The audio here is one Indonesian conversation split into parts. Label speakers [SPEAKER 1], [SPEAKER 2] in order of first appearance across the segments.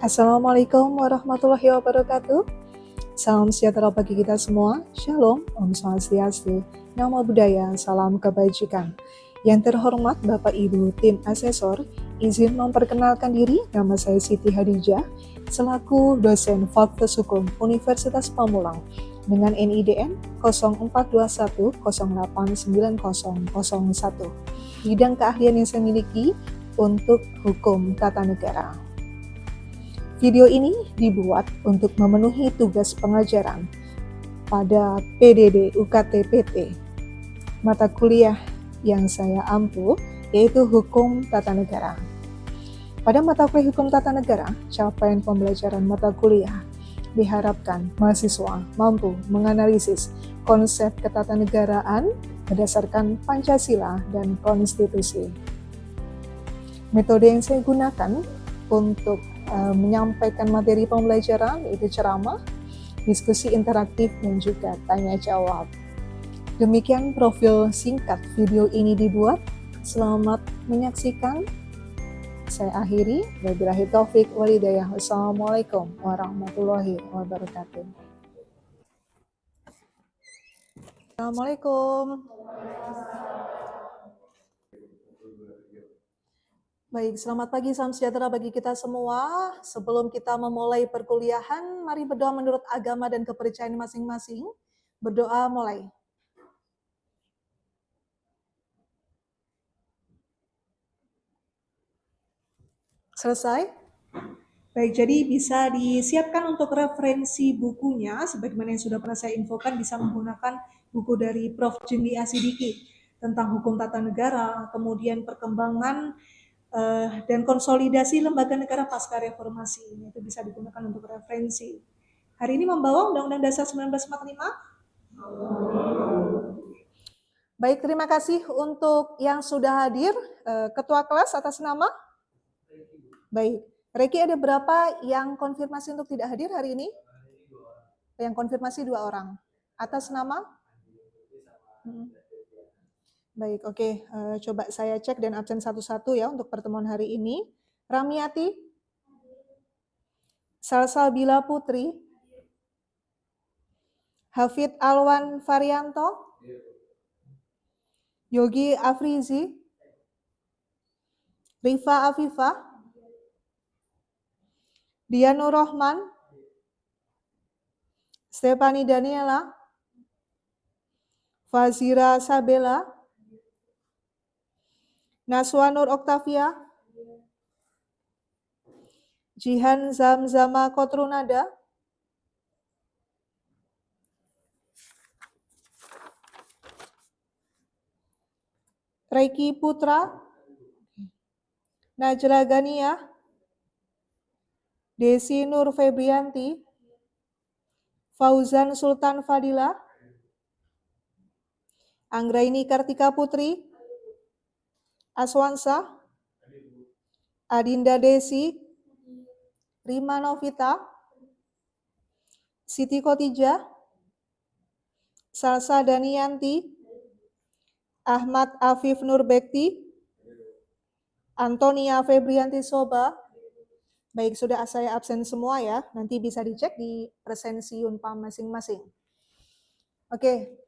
[SPEAKER 1] Assalamualaikum warahmatullahi wabarakatuh. Salam sejahtera bagi kita semua. Shalom, Om Swastiastu, Namo Buddhaya, salam kebajikan. Yang terhormat Bapak Ibu tim asesor, izin memperkenalkan diri, nama saya Siti Hadijah, selaku dosen Fakultas Hukum Universitas Pamulang dengan NIDN 0421089001. Bidang keahlian yang saya miliki untuk hukum tata negara. Video ini dibuat untuk memenuhi tugas pengajaran pada PDD UKT PT. Mata kuliah yang saya ampu yaitu Hukum Tata Negara. Pada mata kuliah Hukum Tata Negara, capaian pembelajaran mata kuliah diharapkan mahasiswa mampu menganalisis konsep ketatanegaraan berdasarkan Pancasila dan Konstitusi. Metode yang saya gunakan untuk menyampaikan materi pembelajaran yaitu ceramah, diskusi interaktif, dan juga tanya jawab. Demikian profil singkat video ini dibuat. Selamat menyaksikan. Saya akhiri. Wabillahi taufik wal hidayah. Wassalamualaikum warahmatullahi wabarakatuh. Assalamualaikum. Baik, selamat pagi, salam sejahtera bagi kita semua. Sebelum kita memulai perkuliahan, mari berdoa menurut agama dan kepercayaan masing-masing. Berdoa mulai. Selesai? Baik, jadi bisa disiapkan untuk referensi bukunya, sebagaimana yang sudah pernah saya infokan, bisa menggunakan buku dari Prof. Jimli Asidiki tentang hukum tata negara, kemudian perkembangan dan konsolidasi lembaga negara pasca reformasi. Itu bisa digunakan untuk referensi. Hari ini membawa Undang-Undang Dasar 1945. Baik, terima kasih untuk yang sudah hadir. Ketua kelas atas nama? Baik. Reki, ada berapa yang konfirmasi untuk tidak hadir hari ini? Yang konfirmasi 2 orang. Atas nama? Baik, oke. Coba saya cek dan absen satu-satu ya untuk pertemuan hari ini. Ramiati? Salsabila Putri? Hafid Alwan Varianto? Yogi Afrizi? Rifa Afifa? Dianur Rohman? Stefani Daniela? Fazira Sabela? Naswa Nur Oktavia? Jihan Zamzama Kotrunada? Reiki Putra? Najla Gania? Desi Nur Febrianti? Fauzan Sultan Fadila? Anggraini Kartika Putri? Aswansa? Adinda Desi? Rima Novita? Siti Khotijah? Salsa Danianti? Ahmad Afif Nur Bekti? Antonia Febrianti Soba? Baik, sudah saya absen semua ya. Nanti bisa dicek di presensi Unpam masing-masing. Oke,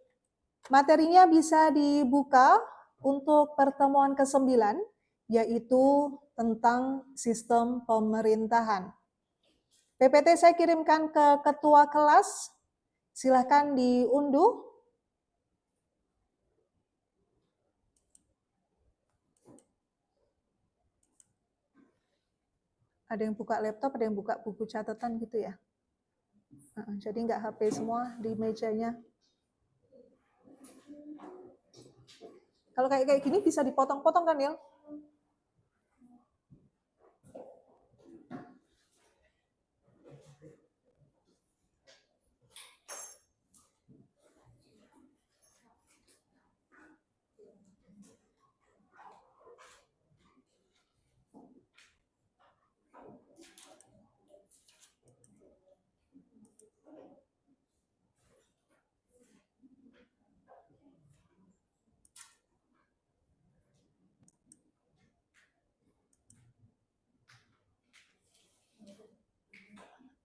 [SPEAKER 1] materinya bisa dibuka untuk pertemuan ke-9, yaitu tentang sistem pemerintahan. PPT saya kirimkan ke ketua kelas, silahkan diunduh. Ada yang buka laptop, ada yang buka buku catatan gitu ya. Jadi nggak HP semua di mejanya. Kalau kayak gini bisa dipotong-potong kan, Nil?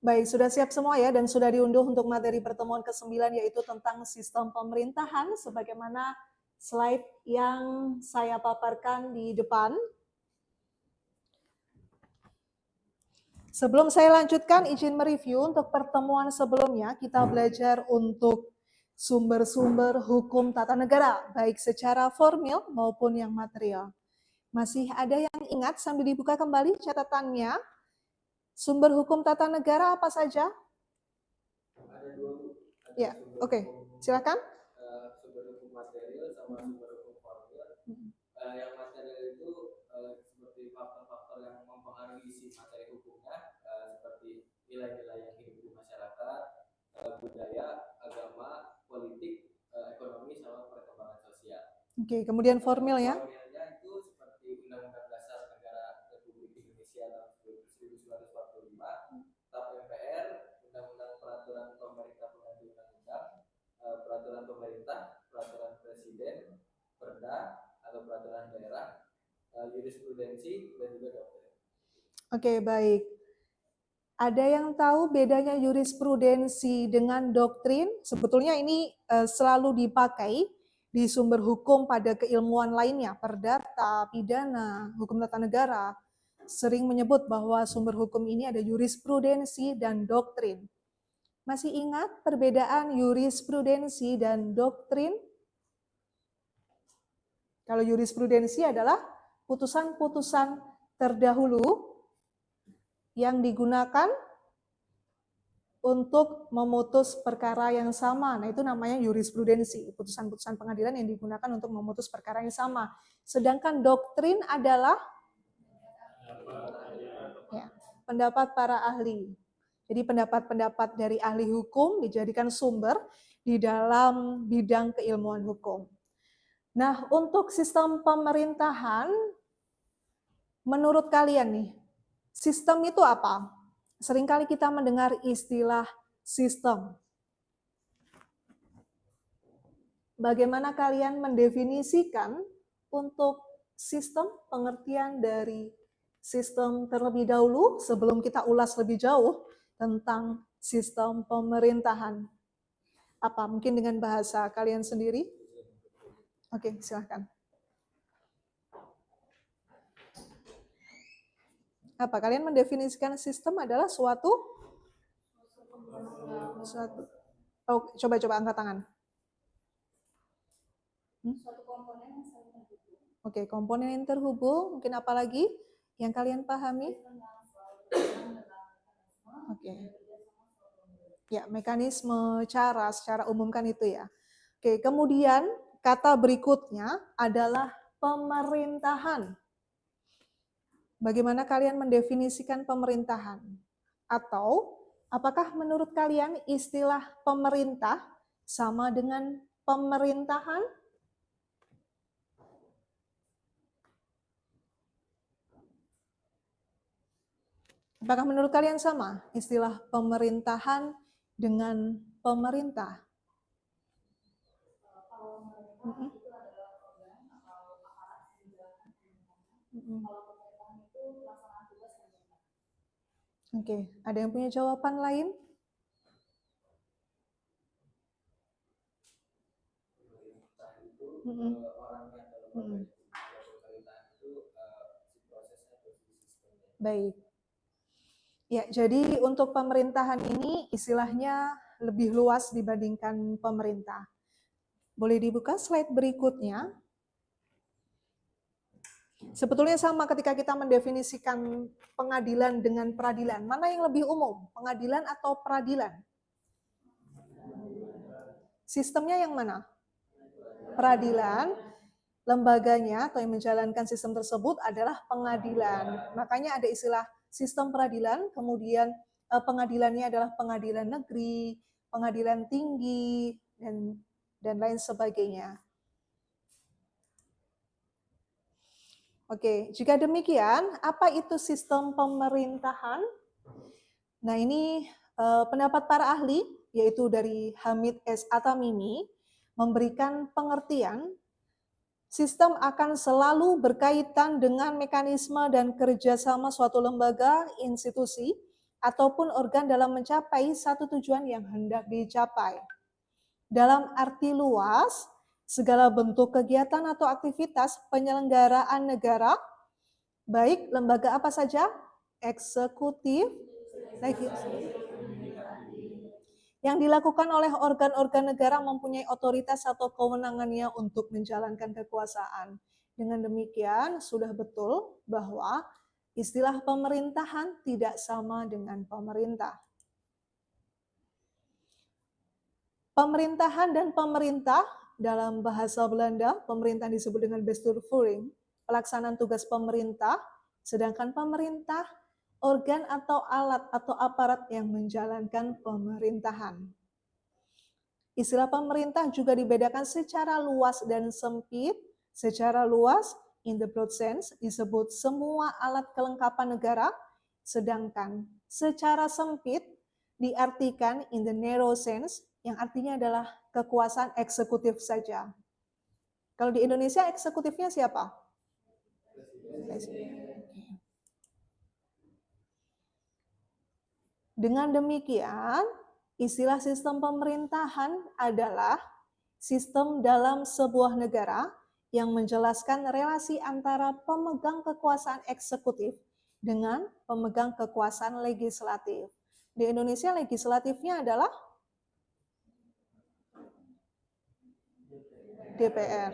[SPEAKER 1] Baik, sudah siap semua ya dan sudah diunduh untuk materi pertemuan ke-9 yaitu tentang sistem pemerintahan sebagaimana slide yang saya paparkan di depan. Sebelum saya lanjutkan, izin mereview untuk pertemuan sebelumnya kita belajar untuk sumber-sumber hukum tata negara, baik secara formil maupun yang material. Masih ada yang ingat sambil dibuka kembali catatannya? Sumber hukum tata negara apa saja?
[SPEAKER 2] Ada dua.
[SPEAKER 1] Ya, oke. Silakan.
[SPEAKER 2] Sumber hukum material sama sumber hukum formil. Yang material itu seperti faktor-faktor yang mempengaruhi isi materi hukumnya, seperti nilai-nilai yang hidup di masyarakat, budaya, agama, politik, ekonomi, sama perkembangan sosial.
[SPEAKER 1] Oke, kemudian formil ya?
[SPEAKER 2] Formilnya itu seperti Undang-Undang Dasar Negara Republik Indonesia tahun 1945, TAP MPR, Undang-Undang Peraturan Pemerintah Pengganti Undang-Undang, Peraturan Pemerintah, Peraturan Presiden, Perda atau Peraturan Daerah, jurisprudensi dan juga doktrin.
[SPEAKER 1] Oke, baik. Ada yang tahu bedanya jurisprudensi dengan doktrin? Sebetulnya ini selalu dipakai di sumber hukum pada keilmuan lainnya, perdata, pidana, hukum tata negara. Sering menyebut bahwa sumber hukum ini ada jurisprudensi dan doktrin. Masih ingat perbedaan jurisprudensi dan doktrin? Kalau jurisprudensi adalah putusan-putusan terdahulu yang digunakan untuk memutus perkara yang sama. Nah, itu namanya jurisprudensi, putusan-putusan pengadilan yang digunakan untuk memutus perkara yang sama. Sedangkan doktrin adalah ya, pendapat para ahli. Jadi pendapat-pendapat dari ahli hukum dijadikan sumber di dalam bidang keilmuan hukum. Nah, untuk sistem pemerintahan, menurut kalian nih, sistem itu apa? Seringkali kita mendengar istilah sistem. Bagaimana kalian mendefinisikan untuk sistem, pengertian dari sistem terlebih dahulu sebelum kita ulas lebih jauh tentang sistem pemerintahan? Apa mungkin dengan bahasa kalian sendiri? Oke, silahkan. Apa kalian mendefinisikan sistem adalah suatu oh, coba angkat tangan.
[SPEAKER 3] Suatu komponen yang saling terhubung.
[SPEAKER 1] Oke, komponen yang terhubung, mungkin apa lagi yang kalian pahami? Oke. Ya, mekanisme, cara, secara umum kan itu ya. Oke, kemudian kata berikutnya adalah pemerintahan. Bagaimana kalian mendefinisikan pemerintahan? Atau apakah menurut kalian istilah pemerintah sama dengan pemerintahan? Apakah menurut kalian sama istilah pemerintahan dengan pemerintah?
[SPEAKER 3] Kalau pemerintahan itu adalah organ atau aparat yang menjalankan pemerintahan. Kalau pemerintahan itu pelaksanaan tugas pemerintah.
[SPEAKER 1] Oke, ada yang punya jawaban lain?
[SPEAKER 2] Pemerintah itu orang yang dalam pemerintahan itu prosesnya atau sistemnya.
[SPEAKER 1] Baik. Ya, jadi untuk pemerintahan ini istilahnya lebih luas dibandingkan pemerintah. Boleh dibuka slide berikutnya. Sebetulnya sama ketika kita mendefinisikan pengadilan dengan peradilan. Mana yang lebih umum, pengadilan atau peradilan? Sistemnya yang mana? Peradilan. Lembaganya atau yang menjalankan sistem tersebut adalah pengadilan. Makanya ada istilah sistem peradilan, kemudian pengadilannya adalah pengadilan negeri, pengadilan tinggi, dan lain sebagainya. Oke, jika demikian, apa itu sistem pemerintahan? Nah, ini pendapat para ahli, yaitu dari Hamid S. Atamimi, memberikan pengertian sistem akan selalu berkaitan dengan mekanisme dan kerjasama suatu lembaga, institusi, ataupun organ dalam mencapai satu tujuan yang hendak dicapai. Dalam arti luas, segala bentuk kegiatan atau aktivitas penyelenggaraan negara, baik lembaga apa saja, eksekutif, legislatif, yang dilakukan oleh organ-organ negara mempunyai otoritas atau kewenangannya untuk menjalankan kekuasaan. Dengan demikian, sudah betul bahwa istilah pemerintahan tidak sama dengan pemerintah. Pemerintahan dan pemerintah, dalam bahasa Belanda, pemerintah disebut dengan bestuurvoering, pelaksanaan tugas pemerintah, sedangkan pemerintah, organ atau alat atau aparat yang menjalankan pemerintahan. Istilah pemerintah juga dibedakan secara luas dan sempit. Secara luas, in the broad sense, disebut semua alat kelengkapan negara, sedangkan secara sempit diartikan in the narrow sense, yang artinya adalah kekuasaan eksekutif saja. Kalau di Indonesia eksekutifnya siapa? Presiden. Dengan demikian, istilah sistem pemerintahan adalah sistem dalam sebuah negara yang menjelaskan relasi antara pemegang kekuasaan eksekutif dengan pemegang kekuasaan legislatif. Di Indonesia legislatifnya adalah DPR.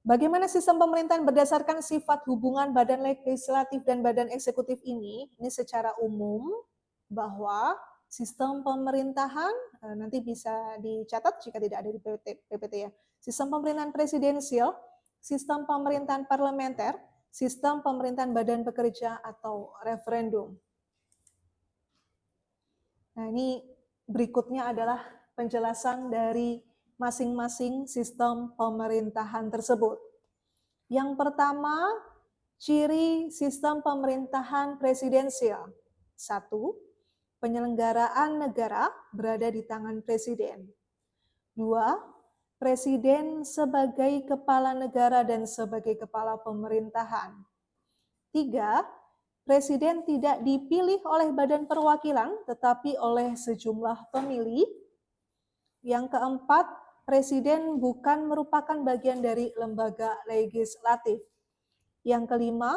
[SPEAKER 1] Bagaimana sistem pemerintahan berdasarkan sifat hubungan badan legislatif dan badan eksekutif ini? Ini secara umum bahwa sistem pemerintahan, nanti bisa dicatat jika tidak ada di PPT ya. Sistem pemerintahan presidensial, sistem pemerintahan parlementer, sistem pemerintahan badan pekerja atau referendum. Nah, ini berikutnya adalah penjelasan dari masing-masing sistem pemerintahan tersebut. Yang pertama, ciri sistem pemerintahan presidensial. 1. Penyelenggaraan negara berada di tangan presiden. 2. Presiden sebagai kepala negara dan sebagai kepala pemerintahan. 3. Presiden tidak dipilih oleh badan perwakilan, tetapi oleh sejumlah pemilih. Yang keempat, presiden bukan merupakan bagian dari lembaga legislatif. Yang kelima,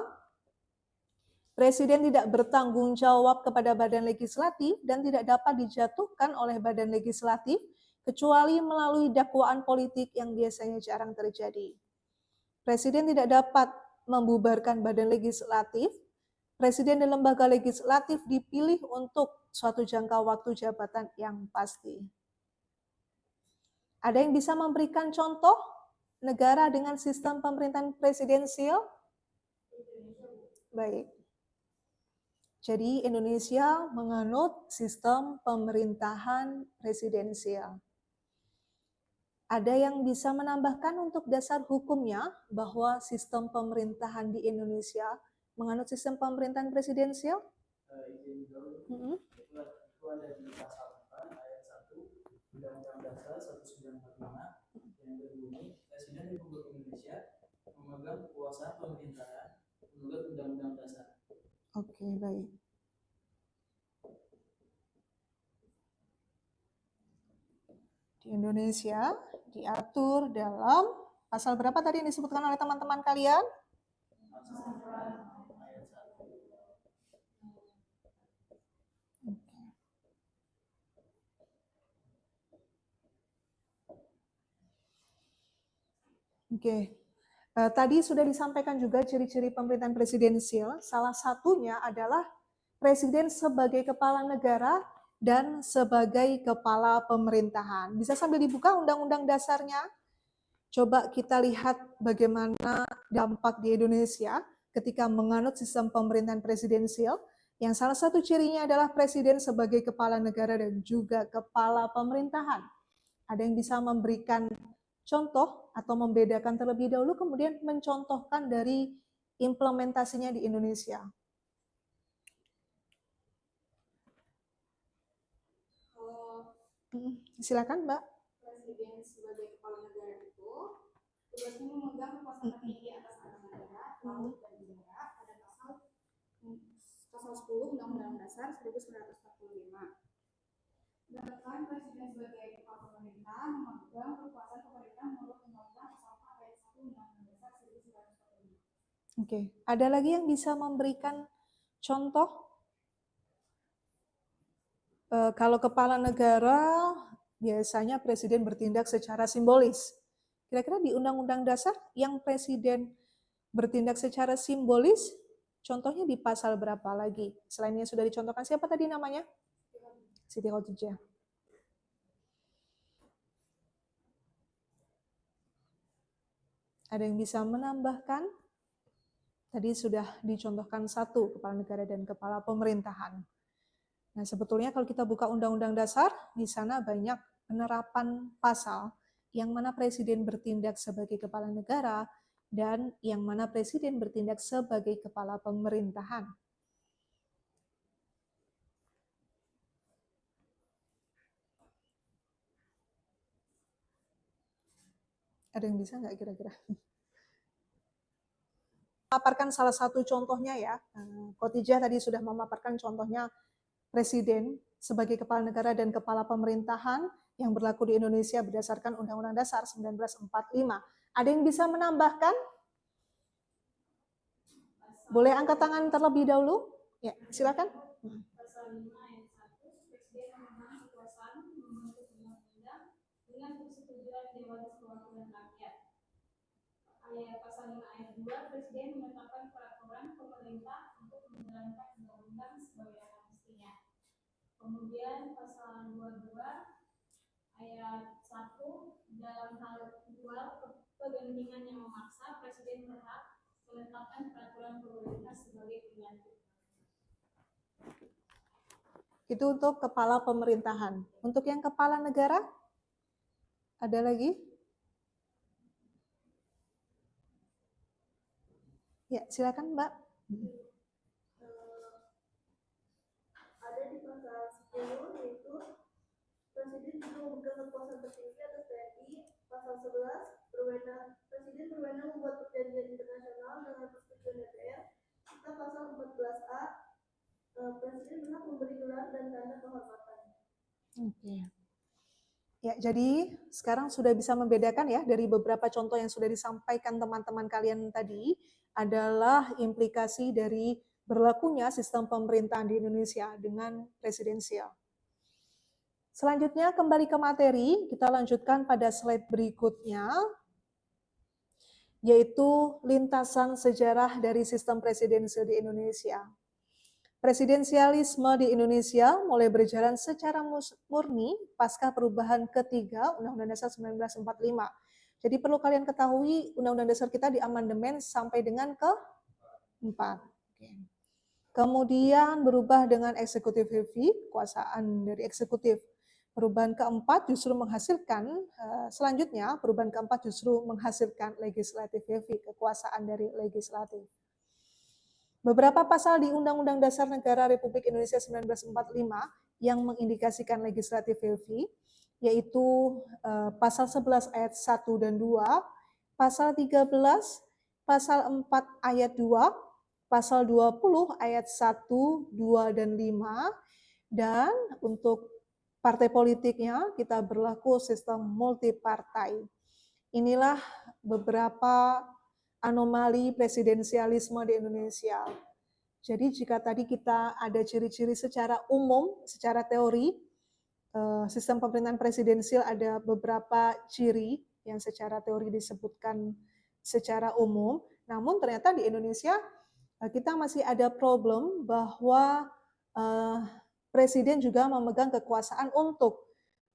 [SPEAKER 1] presiden tidak bertanggung jawab kepada badan legislatif dan tidak dapat dijatuhkan oleh badan legislatif kecuali melalui dakwaan politik yang biasanya jarang terjadi. Presiden tidak dapat membubarkan badan legislatif. Presiden dan lembaga legislatif dipilih untuk suatu jangka waktu jabatan yang pasti. Ada yang bisa memberikan contoh negara dengan sistem pemerintahan presidensial? Baik. Jadi Indonesia menganut sistem pemerintahan presidensial. Ada yang bisa menambahkan untuk dasar hukumnya bahwa sistem pemerintahan di Indonesia menganut sistem pemerintahan presidensial?
[SPEAKER 2] Izin dulu. Itu ada di pasal 4 ayat 1 Undang-Undang Dasar 1945 yang berbunyi Presiden Republik Indonesia memegang kekuasaan pemerintahan menurut Undang-Undang Dasar.
[SPEAKER 1] Oke, baik. Di Indonesia diatur dalam pasal berapa tadi yang disebutkan oleh teman-teman kalian? Oke. Tadi sudah disampaikan juga ciri-ciri pemerintahan presidensial. Salah satunya adalah presiden sebagai kepala negara dan sebagai kepala pemerintahan. Bisa sambil dibuka undang-undang dasarnya. Coba kita lihat bagaimana dampak di Indonesia ketika menganut sistem pemerintahan presidensial, yang salah satu cirinya adalah presiden sebagai kepala negara dan juga kepala pemerintahan. Ada yang bisa memberikan contoh atau membedakan terlebih dahulu, kemudian mencontohkan dari implementasinya di Indonesia. Silakan, Mbak.
[SPEAKER 3] Presiden sebagai kepala negara itu tugasnya memegang kekuasaan tertinggi atas tanah negara, laut, dan udara pada pasal pasal 10 Undang-Undang Dasar 1945. Sedangkan Presiden sebagai kepala pemerintah memegang kekuasaan pemerintah menurut Undang-Undang Pasal 4 ayat 1 Undang-Undang Dasar 1945.
[SPEAKER 1] Oke, ada lagi yang bisa memberikan contoh? Kalau kepala negara biasanya presiden bertindak secara simbolis. Kira-kira di Undang-Undang Dasar yang presiden bertindak secara simbolis, contohnya di pasal berapa lagi? Selain yang sudah dicontohkan, siapa tadi namanya? Siti Khadijah. Ada yang bisa menambahkan? Tadi sudah dicontohkan satu, kepala negara dan kepala pemerintahan. Nah, sebetulnya kalau kita buka Undang-Undang Dasar, di sana banyak penerapan pasal yang mana presiden bertindak sebagai kepala negara dan yang mana presiden bertindak sebagai kepala pemerintahan. Ada yang bisa nggak kira-kira? Memaparkan salah satu contohnya ya. Khotijah tadi sudah memaparkan contohnya presiden sebagai kepala negara dan kepala pemerintahan yang berlaku di Indonesia berdasarkan Undang-Undang Dasar 1945. Ada yang bisa menambahkan? Boleh angkat tangan terlebih dahulu? Ya, silakan.
[SPEAKER 3] Pasal 5 ayat 1, Presiden memegang kekuasaan membentuk undang-undang dengan persetujuan Dewan Perwakilan Rakyat. Ayat pasal 5 ayat 2, Presiden menetapkan peraturan pemerintah untuk menjalankan undang-undang sebagaimana mestinya. Kemudian pasal 22 ayat 1, dalam hal jual kegentingan yang memaksa, Presiden berhak menetapkan peraturan pemerintah sebagai pengganti.
[SPEAKER 1] Itu untuk kepala pemerintahan. Untuk yang kepala negara, ada lagi? Ya, silakan Mbak.
[SPEAKER 4] Ada di pasal 10 yaitu Presiden juga memegang kekuasaan tertinggi atas TNI. Pasal 11 Presiden berwenang membuat perjanjian internasional dengan persetujuan DPR. Serta pasal 14A Presiden berhak memberi gelar dan tanda kehormatan.
[SPEAKER 1] Oke. Ya, jadi sekarang sudah bisa membedakan ya dari beberapa contoh yang sudah disampaikan teman-teman kalian tadi adalah implikasi dari berlakunya sistem pemerintahan di Indonesia dengan presidensial. Selanjutnya kembali ke materi, kita lanjutkan pada slide berikutnya, yaitu lintasan sejarah dari sistem presidensial di Indonesia. Presidensialisme di Indonesia mulai berjalan secara murni pasca perubahan ketiga Undang-Undang Dasar 1945. Jadi perlu kalian ketahui Undang-Undang Dasar kita diamandemen sampai dengan ke-4. Kemudian berubah dengan executive heavy, kekuasaan dari eksekutif. Perubahan keempat justru menghasilkan, selanjutnya perubahan keempat justru menghasilkan legislative heavy, kekuasaan dari legislatif. Beberapa pasal di Undang-Undang Dasar Negara Republik Indonesia 1945 yang mengindikasikan legislative heavy, yaitu pasal 11 ayat 1 dan 2, pasal 13, pasal 4 ayat 2, pasal 20 ayat 1, 2, dan 5, dan untuk partai politiknya kita berlaku sistem multipartai. Inilah beberapa anomali presidensialisme di Indonesia. Jadi jika tadi kita ada ciri-ciri secara umum, secara teori, sistem pemerintahan presidensial ada beberapa ciri yang secara teori disebutkan secara umum, namun ternyata di Indonesia kita masih ada problem bahwa presiden juga memegang kekuasaan untuk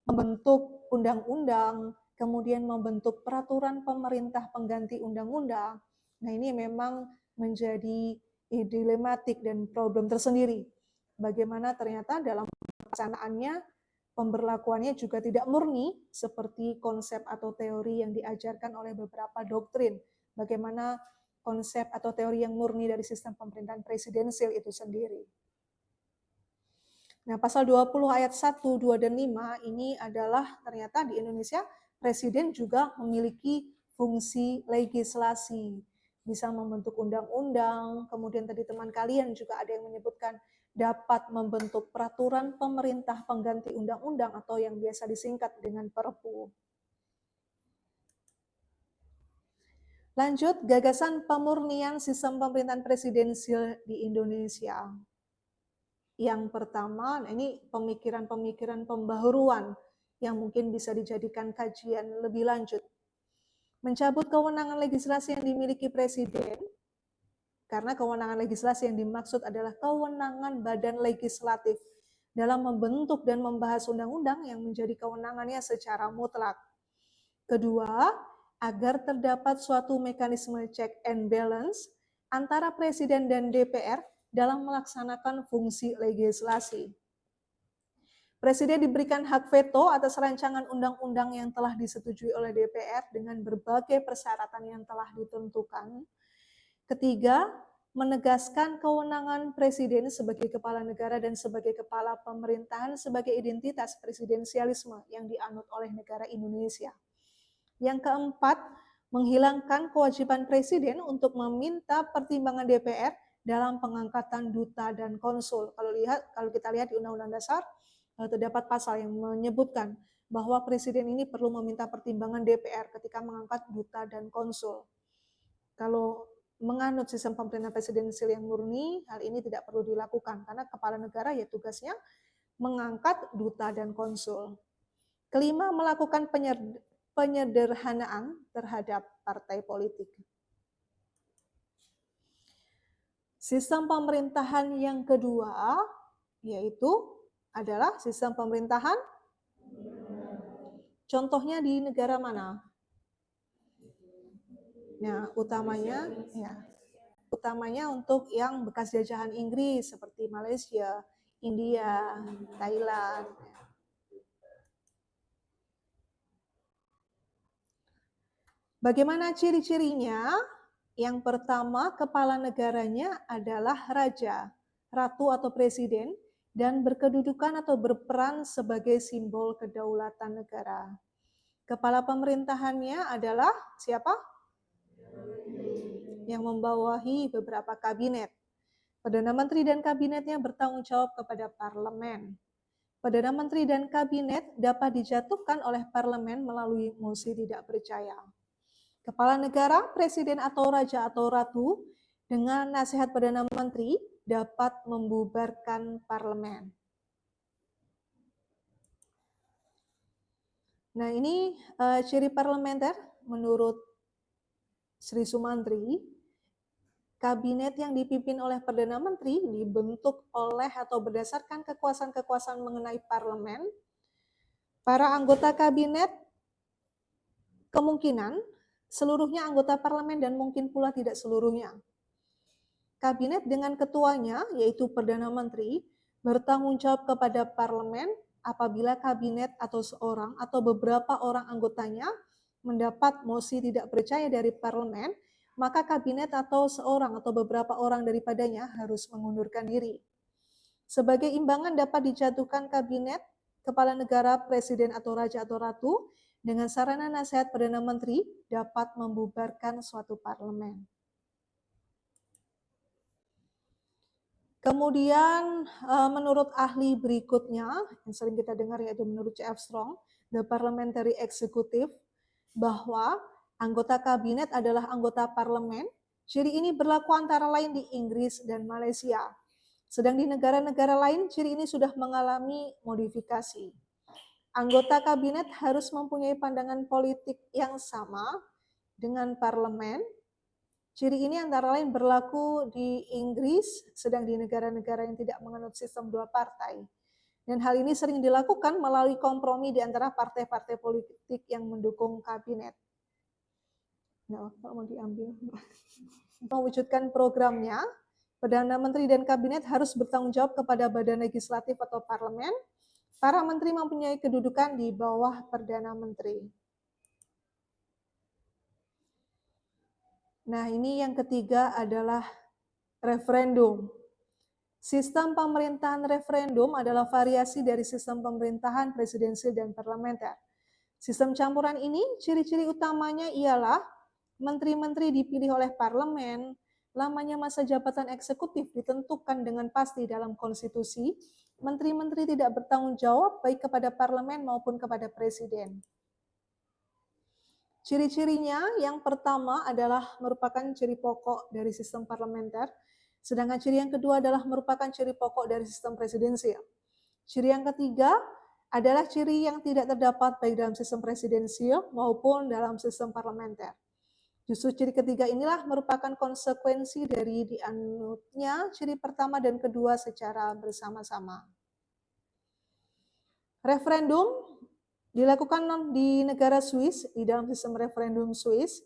[SPEAKER 1] membentuk undang-undang, kemudian membentuk peraturan pemerintah pengganti undang-undang. Nah, ini memang menjadi dilematik dan problem tersendiri. Bagaimana ternyata dalam pelaksanaannya, pemberlakuannya juga tidak murni seperti konsep atau teori yang diajarkan oleh beberapa doktrin. Bagaimana konsep atau teori yang murni dari sistem pemerintahan presidensial itu sendiri. Nah, pasal 20 ayat 1, 2, dan 5 ini adalah ternyata di Indonesia Presiden juga memiliki fungsi legislasi. bisa membentuk undang-undang, kemudian tadi teman kalian juga ada yang menyebutkan dapat membentuk peraturan pemerintah pengganti undang-undang atau yang biasa disingkat dengan Perpu. Lanjut, gagasan pemurnian sistem pemerintahan presidensial di Indonesia. Yang pertama, ini pemikiran-pemikiran pembaharuan yang mungkin bisa dijadikan kajian lebih lanjut. Mencabut kewenangan legislasi yang dimiliki Presiden, karena kewenangan legislasi yang dimaksud adalah kewenangan badan legislatif dalam membentuk dan membahas undang-undang yang menjadi kewenangannya secara mutlak. Kedua, agar terdapat suatu mekanisme check and balance antara Presiden dan DPR dalam melaksanakan fungsi legislasi. Presiden diberikan hak veto atas rancangan undang-undang yang telah disetujui oleh DPR dengan berbagai persyaratan yang telah ditentukan. Ketiga, menegaskan kewenangan Presiden sebagai kepala negara dan sebagai kepala pemerintahan sebagai identitas presidensialisme yang dianut oleh negara Indonesia. Yang keempat, menghilangkan kewajiban Presiden untuk meminta pertimbangan DPR dalam pengangkatan duta dan konsul. Kalau kita lihat di Undang-Undang Dasar, terdapat pasal yang menyebutkan bahwa Presiden ini perlu meminta pertimbangan DPR ketika mengangkat duta dan konsul. Kalau menganut sistem pemerintahan presidensial yang murni, hal ini tidak perlu dilakukan karena kepala negara ya tugasnya mengangkat duta dan konsul. Kelima, melakukan penyederhanaan terhadap partai politik. Sistem pemerintahan yang kedua yaitu adalah sistem pemerintahan. Contohnya di negara mana? Nah, utamanya untuk yang bekas jajahan Inggris seperti Malaysia, India, Thailand. Bagaimana ciri-cirinya? Yang pertama, kepala negaranya adalah raja, ratu atau presiden, dan berkedudukan atau berperan sebagai simbol kedaulatan negara. Kepala pemerintahannya adalah siapa? Yang membawahi beberapa kabinet. Perdana Menteri dan kabinetnya bertanggung jawab kepada parlemen. Perdana Menteri dan kabinet dapat dijatuhkan oleh parlemen melalui mosi tidak percaya. Kepala negara, presiden atau raja atau ratu dengan nasihat Perdana Menteri dapat membubarkan parlemen. Nah, ini ciri parlementer menurut Sri Sumantri. Kabinet yang dipimpin oleh Perdana Menteri dibentuk oleh atau berdasarkan kekuasaan-kekuasaan mengenai parlemen. Para anggota kabinet kemungkinan seluruhnya anggota parlemen dan mungkin pula tidak seluruhnya. Kabinet dengan ketuanya, yaitu Perdana Menteri, bertanggung jawab kepada parlemen apabila kabinet atau seorang atau beberapa orang anggotanya mendapat mosi tidak percaya dari parlemen, maka kabinet atau seorang atau beberapa orang daripadanya harus mengundurkan diri. Sebagai imbangan dapat dijatuhkan kabinet, kepala negara, presiden atau raja atau ratu, dengan sarana nasihat Perdana Menteri dapat membubarkan suatu parlemen. Kemudian menurut ahli berikutnya, yang sering kita dengar yaitu menurut C.F. Strong, The Parliamentary Executive, bahwa anggota kabinet adalah anggota parlemen. Ciri ini berlaku antara lain di Inggris dan Malaysia. Sedang di negara-negara lain, ciri ini sudah mengalami modifikasi. Anggota kabinet harus mempunyai pandangan politik yang sama dengan parlemen. Ciri ini antara lain berlaku di Inggris, sedang di negara-negara yang tidak menganut sistem dua partai. Dan hal ini sering dilakukan melalui kompromi di antara partai-partai politik yang mendukung kabinet. Nah, kalau mau diambil. Mewujudkan programnya, Perdana Menteri dan kabinet harus bertanggung jawab kepada badan legislatif atau parlemen. Para menteri mempunyai kedudukan di bawah Perdana Menteri. Nah, ini yang ketiga adalah referendum. Sistem pemerintahan referendum adalah variasi dari sistem pemerintahan presidensial dan parlementer. Sistem campuran ini, ciri-ciri utamanya ialah menteri-menteri dipilih oleh parlemen, lamanya masa jabatan eksekutif ditentukan dengan pasti dalam konstitusi, menteri-menteri tidak bertanggung jawab baik kepada parlemen maupun kepada presiden. Ciri-cirinya yang pertama adalah merupakan ciri pokok dari sistem parlementer, sedangkan ciri yang kedua adalah merupakan ciri pokok dari sistem presidensial. Ciri yang ketiga adalah ciri yang tidak terdapat baik dalam sistem presidensial maupun dalam sistem parlementer. Justru ciri ketiga inilah merupakan konsekuensi dari dianutnya ciri pertama dan kedua secara bersama-sama. Referendum dilakukan di negara Swiss, di dalam sistem referendum Swiss,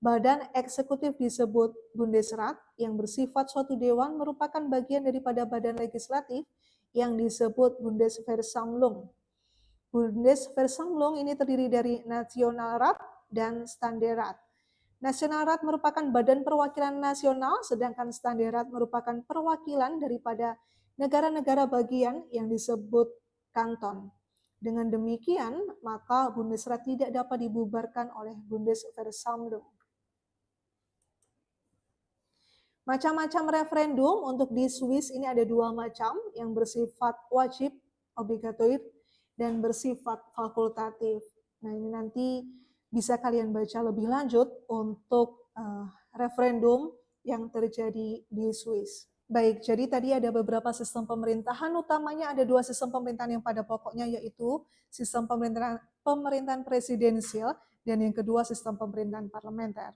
[SPEAKER 1] badan eksekutif disebut Bundesrat yang bersifat suatu dewan merupakan bagian daripada badan legislatif yang disebut Bundesversammlung. Bundesversammlung ini terdiri dari Nationalrat dan Ständerat. Nationalrat merupakan badan perwakilan nasional, sedangkan Ständerat merupakan perwakilan daripada negara-negara bagian yang disebut kanton. Dengan demikian, maka Bundesrat tidak dapat dibubarkan oleh Bundesversammlung. Macam-macam referendum untuk di Swiss ini ada dua macam, yang bersifat wajib, obligatoire, dan bersifat fakultatif. Nah, ini nanti bisa kalian baca lebih lanjut untuk referendum yang terjadi di Swiss. Baik, jadi tadi ada beberapa sistem pemerintahan, utamanya ada dua sistem pemerintahan yang pada pokoknya, yaitu sistem pemerintahan presidensial dan yang kedua sistem pemerintahan parlementer.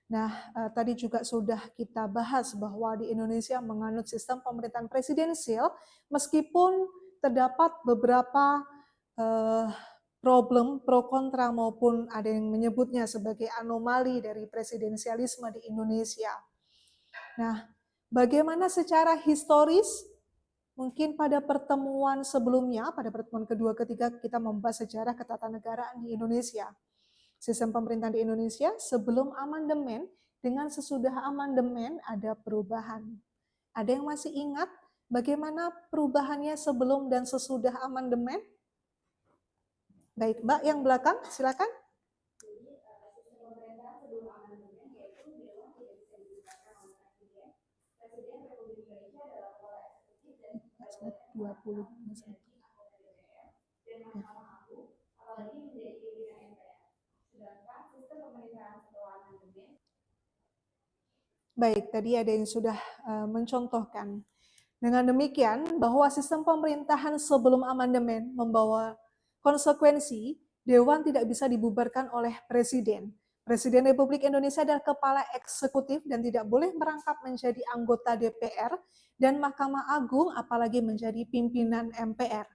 [SPEAKER 1] Nah, tadi juga sudah kita bahas bahwa di Indonesia menganut sistem pemerintahan presidensial, meskipun terdapat beberapa problem pro kontra maupun ada yang menyebutnya sebagai anomali dari presidensialisme di Indonesia. Nah, bagaimana secara historis? Mungkin pada pertemuan sebelumnya, pada pertemuan kedua ketiga kita membahas sejarah ketatanegaraan di Indonesia. Sistem pemerintahan di Indonesia sebelum amandemen dengan sesudah amandemen ada perubahan. Ada yang masih ingat bagaimana perubahannya sebelum dan sesudah amandemen? Baik, Mbak yang belakang, silakan.
[SPEAKER 3] Jadi, sistem pemerintahan sebelum amandemen yaitu dewan tidak bisa dibubarkan oleh presiden. Presiden Republik Indonesia adalah kepala eksekutif dan menjadi anggota DPR dan Mahkamah Agung, apalagi menjadi pimpinan MPR. Sedangkan sistem pemerintahan setelah amandemen.
[SPEAKER 1] Baik, tadi ada yang sudah mencontohkan. Dengan demikian, bahwa sistem pemerintahan sebelum amandemen membawa konsekuensi, Dewan tidak bisa dibubarkan oleh Presiden. Presiden Republik Indonesia adalah kepala eksekutif dan tidak boleh merangkap menjadi anggota DPR dan Mahkamah Agung, apalagi menjadi pimpinan MPR.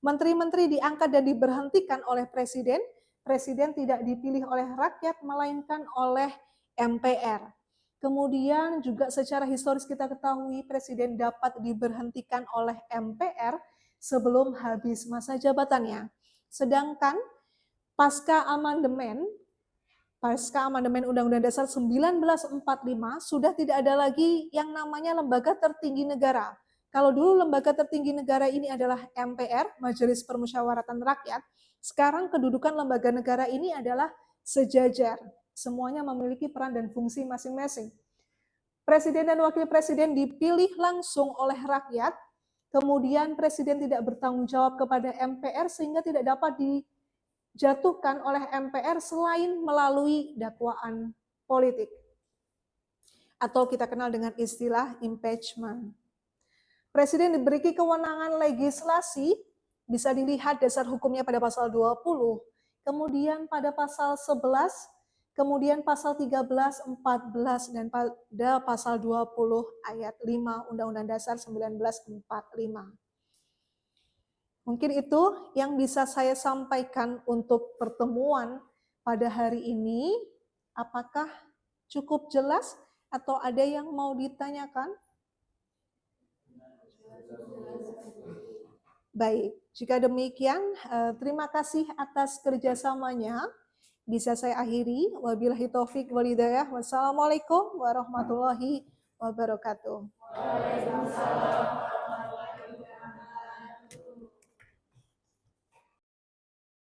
[SPEAKER 1] Menteri-menteri diangkat dan diberhentikan oleh Presiden. Presiden tidak dipilih oleh rakyat, melainkan oleh MPR. Kemudian juga secara historis kita ketahui Presiden dapat diberhentikan oleh MPR sebelum habis masa jabatannya. Sedangkan pasca amandemen Undang-Undang Dasar 1945 sudah tidak ada lagi yang namanya lembaga tertinggi negara. Kalau dulu lembaga tertinggi negara ini adalah MPR, Majelis Permusyawaratan Rakyat, sekarang kedudukan lembaga negara ini adalah sejajar. Semuanya memiliki peran dan fungsi masing-masing. Presiden dan wakil presiden dipilih langsung oleh rakyat, kemudian presiden tidak bertanggung jawab kepada MPR sehingga tidak dapat dijatuhkan oleh MPR selain melalui dakwaan politik. Atau kita kenal dengan istilah impeachment. Presiden diberi kewenangan legislasi, bisa dilihat dasar hukumnya pada pasal 20, kemudian pada pasal 11, kemudian pasal 13, 14, dan pada pasal 20 ayat 5 Undang-Undang Dasar 1945. Mungkin itu yang bisa saya sampaikan untuk pertemuan pada hari ini. Apakah cukup jelas atau ada yang mau ditanyakan? Baik, jika demikian terima kasih atas kerjasamanya. Bisa saya akhiri. Wabillahi taufik wal hidayah. Wassalamualaikum warahmatullahi wabarakatuh.
[SPEAKER 3] Waalaikumsalam.